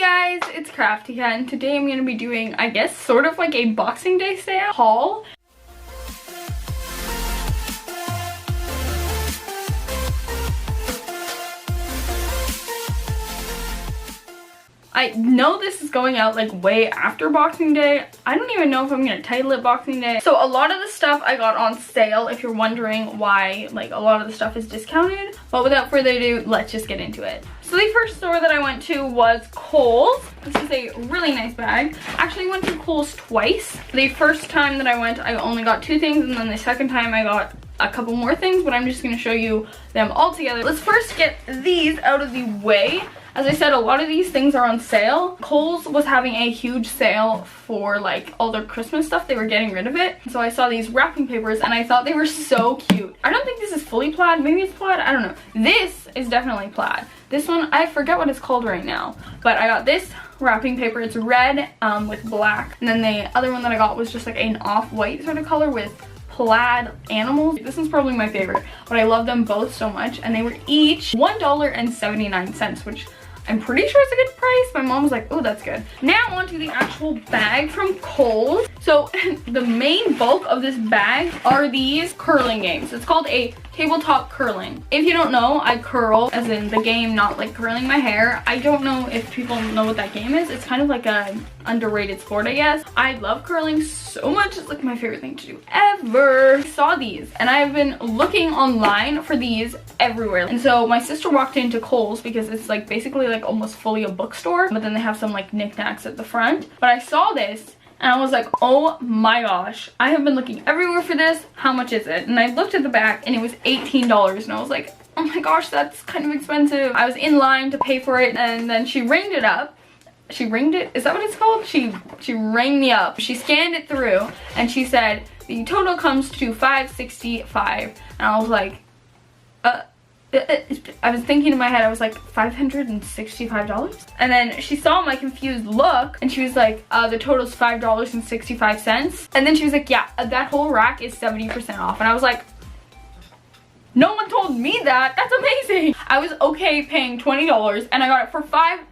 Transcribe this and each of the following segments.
Hey guys, it's CrafTea Cat, and today I'm going to be doing, I guess, sort of like a Boxing Day sale haul. I know this is going out like way after Boxing Day. I don't even know if I'm gonna title it Boxing Day. So a lot of the stuff I got on sale, if you're wondering why like a lot of the stuff is discounted. But without further ado, let's just get into it. So the first store that I went to was Kohls. This is a really nice bag. Actually, I went to Kohls twice. The first time that I went, I only got 2 things, and then the second time I got a couple more things, but I'm just gonna show you them all together. Let's first get these out of the way. As I said, a lot of these things are on sale. Kohls was having a huge sale for like all their Christmas stuff. They were getting rid of it. So I saw these wrapping papers and I thought they were so cute. I don't think this is fully plaid. Maybe it's plaid. I don't know. This is definitely plaid. This one, I forget what it's called right now. But I got this wrapping paper. It's red with black. And then the other one that I got was just like an off-white sort of color with plaid animals. This one's probably my favorite, but I love them both so much. And they were each $1.79, which I'm pretty sure it's a good price. My mom was like, oh, that's good. Now onto the actual bag from Kohls. So the main bulk of this bag are these curling games. It's called a tabletop curling. If you don't know, I curl, as in the game, not like curling my hair. I don't know if people know what that game is. It's kind of like a underrated sport, I guess. I love curling so much. It's like my favorite thing to do ever. I saw these and I've been looking online for these everywhere. And so my sister walked into Kohls because it's like basically like almost fully a bookstore, but then they have some like knickknacks at the front. But I saw this and I was like, oh my gosh, I have been looking everywhere for this. How much is it? And I looked at the back and it was $18, and I was like, oh my gosh, that's kind of expensive. I was in line to pay for it, and then she ringed it up. She ringed it? Is that what it's called? She rang me up. She scanned it through and she said the total comes to $565. And I was like, I was thinking in my head, I was like, $565? And then she saw my confused look and she was like, the total's $5.65. And then she was like, yeah, that whole rack is 70% off. And I was like, no one told me that. That's amazing. I was okay paying $20 and I got it for $5.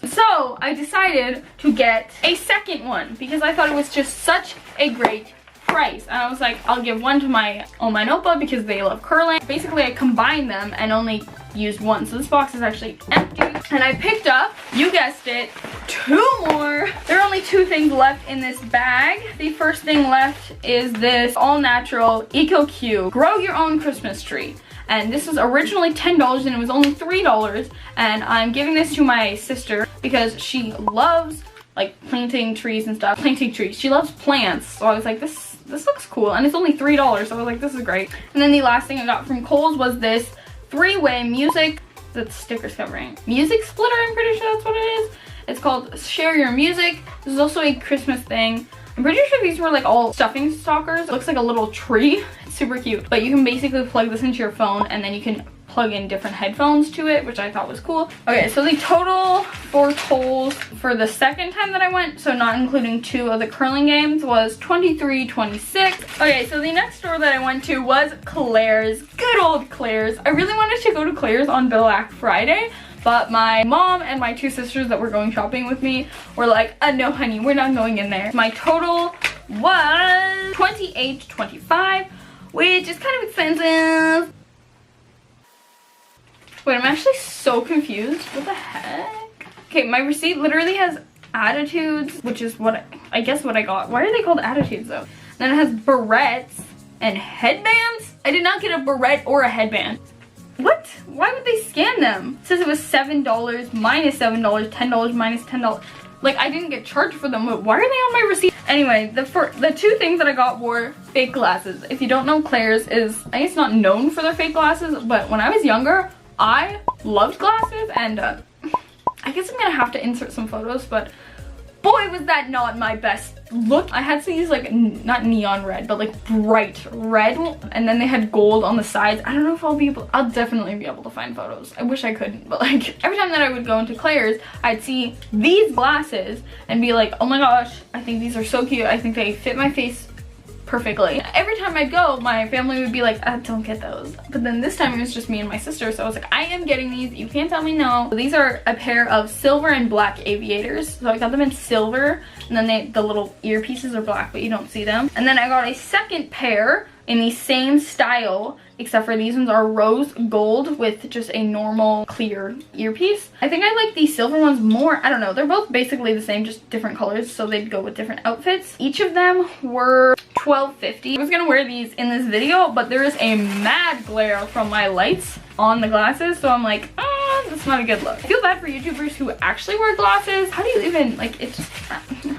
So I decided to get a second one because I thought it was just such a great price. And I was like, I'll give one to my Notebook because they love curling. Basically, I combined them and only used one. So this box is actually empty. And I picked up, you guessed it, 2 more. There are only 2 things left in this bag. The first thing left is this all-natural Eco Cube Grow Your Own Christmas Tree. And this was originally $10 and it was only $3. And I'm giving this to my sister because she loves like planting trees and stuff. Planting trees. She loves plants. So I was like, this looks cool, and it's only $3, so I was like, this is great. And then the last thing I got from Kohls was this 3-way music, the sticker's covering, music splitter, I'm pretty sure that's what it is. It's called Share Your Music. This is also a Christmas thing. I'm pretty sure these were like all stuffing stalkers. It looks like a little tree. It's super cute. But you can basically plug this into your phone and then you can plug in different headphones to it, which I thought was cool. Okay, so the total for Kohls for the second time that I went, so not including 2 of the curling games, was $23.26. Okay, so the next store that I went to was Claire's. Good old Claire's. I really wanted to go to Claire's on Black Friday, but my mom and my 2 sisters that were going shopping with me were like, no honey, we're not going in there. My total was $28.25, which is kind of expensive. Wait, I'm actually so confused. What the heck? Okay, my receipt literally has attitudes, which is what I guess what I got. Why are they called attitudes though? Then it has barrettes and headbands. I did not get a barrette or a headband. What? Why would they scan them? It says it was $7 minus $7, $10 minus $10. Like, I didn't get charged for them, but why are they on my receipt? Anyway, the 2 things that I got were fake glasses. If you don't know, Claire's is, I guess, not known for their fake glasses, but when I was younger, I loved glasses, and I guess I'm gonna have to insert some photos, but boy, was that not my best look. I had to use like, not neon red, but like bright red, and then they had gold on the sides. I don't know if I'll definitely be able to find photos. I wish I couldn't, but like every time that I would go into Claire's, I'd see these glasses and be like, oh my gosh, I think these are so cute. I think they fit my face perfectly. Every time I'd go, my family would be like, don't get those. But then this time it was just me and my sister, so I was like, I am getting these. You can't tell me no. So these are a pair of silver and black aviators. So I got them in silver, and then the little earpieces are black, but you don't see them. And then I got a second pair in the same style, except for these ones are rose gold with just a normal clear earpiece. I think I like these silver ones more. I don't know. They're both basically the same, just different colors, so they'd go with different outfits. Each of them were $12.50. I was gonna wear these in this video, but there is a mad glare from my lights on the glasses, so I'm like, that's not a good look. I feel bad for YouTubers who actually wear glasses. How do you even, like, it's just,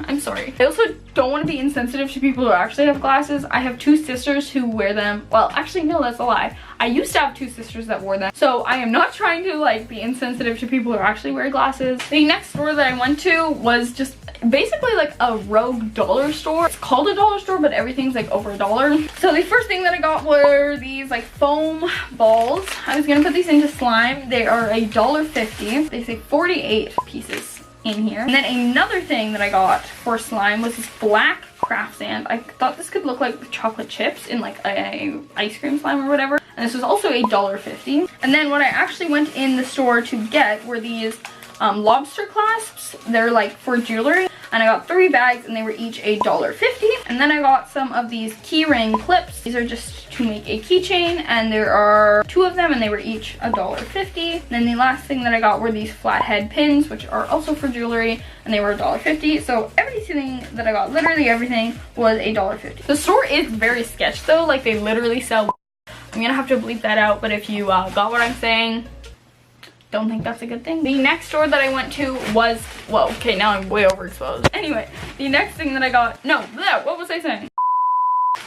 I'm sorry. I also don't want to be insensitive to people who actually have glasses. I have two sisters who wear them. Well, actually, no, that's a lie. I used to have two sisters that wore them. So I am not trying to, like, be insensitive to people who actually wear glasses. The next store that I went to was just basically like a rogue dollar store. It's called a dollar store, but everything's like over $1. So the first thing that I got were these like foam balls. I was gonna put these into slime. They are $1.50. They say 48 pieces in here. And then another thing that I got for slime was this black craft sand. I thought this could look like chocolate chips in like a ice cream slime or whatever. And this was also $1.50. And then what I actually went in the store to get were these lobster clasps. They're like for jewelry, and I got 3 bags and they were each $1.50. And then I got some of these key ring clips. These are just to make a keychain, and there are 2 of them and they were each $1.50. And then the last thing that I got were these flathead pins, which are also for jewelry, and they were $1.50. So everything that I got, literally everything, was $1.50. The store is very sketch though, like they literally sell. I'm gonna have to bleep that out, but if you got what I'm saying, don't think that's a good thing. The next store that I went to was, well, okay, now I'm way overexposed. Anyway, the next thing that I got, no, what was I saying?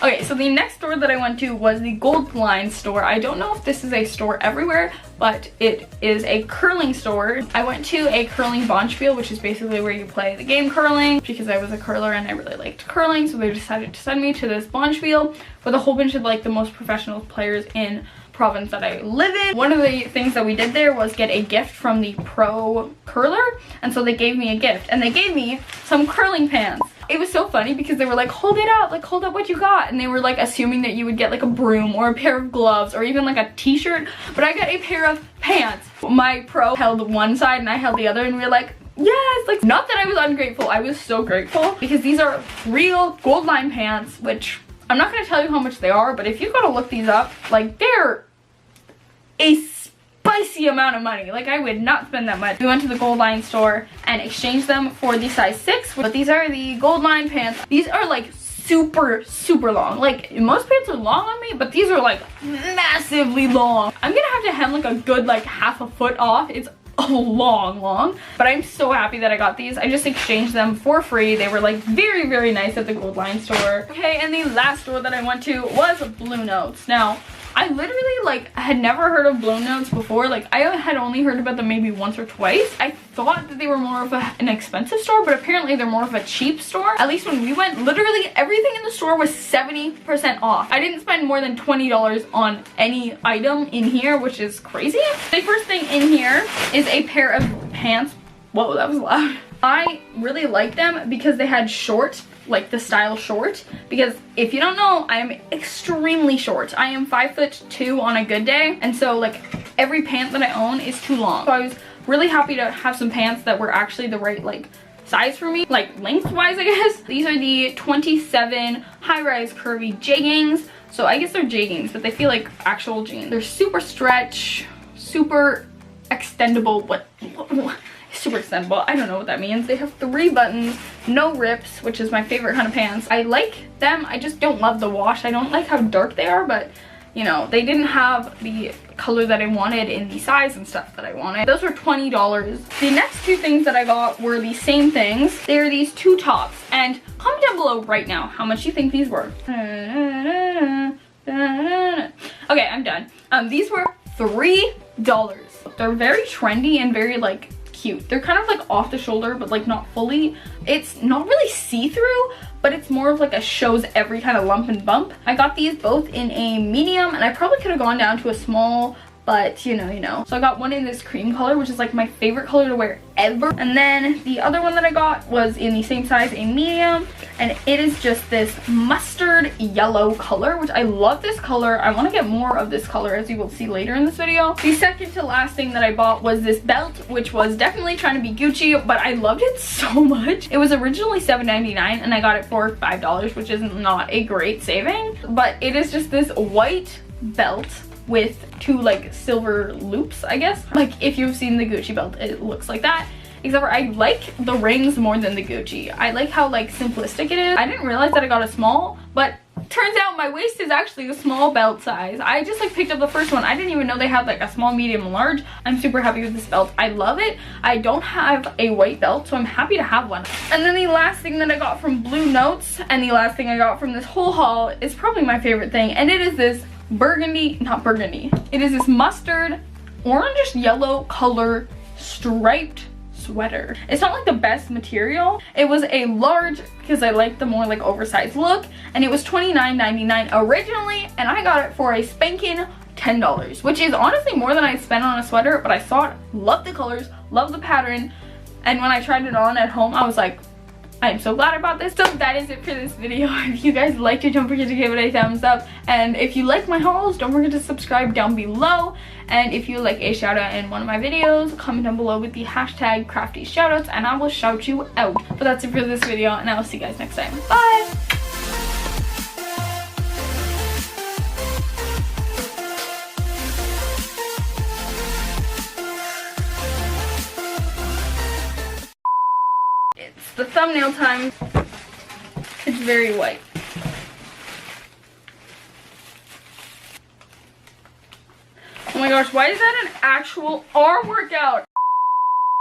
Okay, so the next store that I went to was the Gold Line store. I don't know if this is a store everywhere, but it is a curling store. I went to a curling bonspiel, which is basically where you play the game curling, because I was a curler and I really liked curling, so they decided to send me to this bonspiel with a whole bunch of like the most professional players in province that I live in. One of the things that we did there was get a gift from the pro curler, and so they gave me a gift, and they gave me some curling pants. It was so funny because they were like, hold it up, like hold up what you got, and they were like assuming that you would get like a broom or a pair of gloves or even like a t-shirt, but I got a pair of pants. My pro held one side and I held the other, and we were like, yes, like, not that I was ungrateful, I was so grateful, because these are real Gold Line pants, which I'm not going to tell you how much they are, but if you gotta look these up, like, they're a spicy amount of money. Like, I would not spend that much. We went to the Gold Line store and exchanged them for the size 6, but these are the Gold Line pants. These are like super long. Like, most pants are long on me, but these are like massively long. I'm gonna have to hem like a good like half a foot off. It's long, but I'm so happy that I got these. I just exchanged them for free. They were like very nice at the Gold Line store. Okay, and the last store that I went to was Blue Notes. Now, I literally like had never heard of Blue Notes before. Like, I had only heard about them maybe once or twice. I thought that they were more of an expensive store, but apparently they're more of a cheap store. At least when we went, literally everything in the store was 70% off. I didn't spend more than $20 on any item in here, which is crazy. The first thing in here is a pair of pants. Whoa, that was loud. I really like them because they had short, like the style short, because if you don't know, I am extremely short. I am 5'2" on a good day, and so like every pant that I own is too long. So I was really happy to have some pants that were actually the right like size for me, like lengthwise, I guess. These are the 27 high-rise curvy jeggings. So I guess they're jeggings, but they feel like actual jeans. They're super stretch, super extendable. What? Super extendable. I don't know what that means. They have 3 buttons, no rips, which is my favorite kind of pants. I like them. I just don't love the wash. I don't like how dark they are, but you know, they didn't have the color that I wanted in the size and stuff that I wanted. Those were $20. The next 2 things that I got were the same things. They're these 2 tops, and comment down below right now how much you think these were. Okay, I'm done. These were $3. They're very trendy and very like cute. They're kind of like off the shoulder, but like not fully. It's not really see-through, but it's more of like a shows every kind of lump and bump. I got these both in a medium, and I probably could have gone down to a small, but you know. So I got one in this cream color, which is like my favorite color to wear ever. And then the other one that I got was in the same size, a medium. and it is just this mustard yellow color, which I love this color. I want to get more of this color, as you will see later in this video. The second to last thing that I bought was this belt, which was definitely trying to be Gucci, but I loved it so much. It was originally $7.99 and I got it for $5, which is not a great saving, but it is just this white belt with two like silver loops, I guess. Like if you've seen the Gucci belt, it looks like that. Except for I like the rings more than the Gucci. I like how like simplistic it is. I didn't realize that I got a small, but turns out my waist is actually the small belt size. I just like picked up the first one. I didn't even know they had like a small, medium, and large. I'm super happy with this belt. I love it. I don't have a white belt, so I'm happy to have one. And then the last thing that I got from Blue Notes, and the last thing I got from this whole haul, is probably my favorite thing, and it is this not burgundy. It is this mustard, orangish yellow color striped sweater. It's not like the best material. It was a large because I like the more like oversized look, and it was $29.99 originally, and I got it for a spanking $10, which is honestly more than I spent on a sweater. But I saw it, loved the colors, loved the pattern, and when I tried it on at home, I was like, I am so glad I bought this. So that is it for this video. If you guys liked it, don't forget to give it a thumbs up, and if you like my hauls, don't forget to subscribe down below. And if you like a shout out in one of my videos, comment down below with the hashtag crafty shoutouts and I will shout you out. But that's it for this video, and I will see you guys next time. Bye! It's the thumbnail time. It's very white. Oh my gosh, why is that an actual arm workout?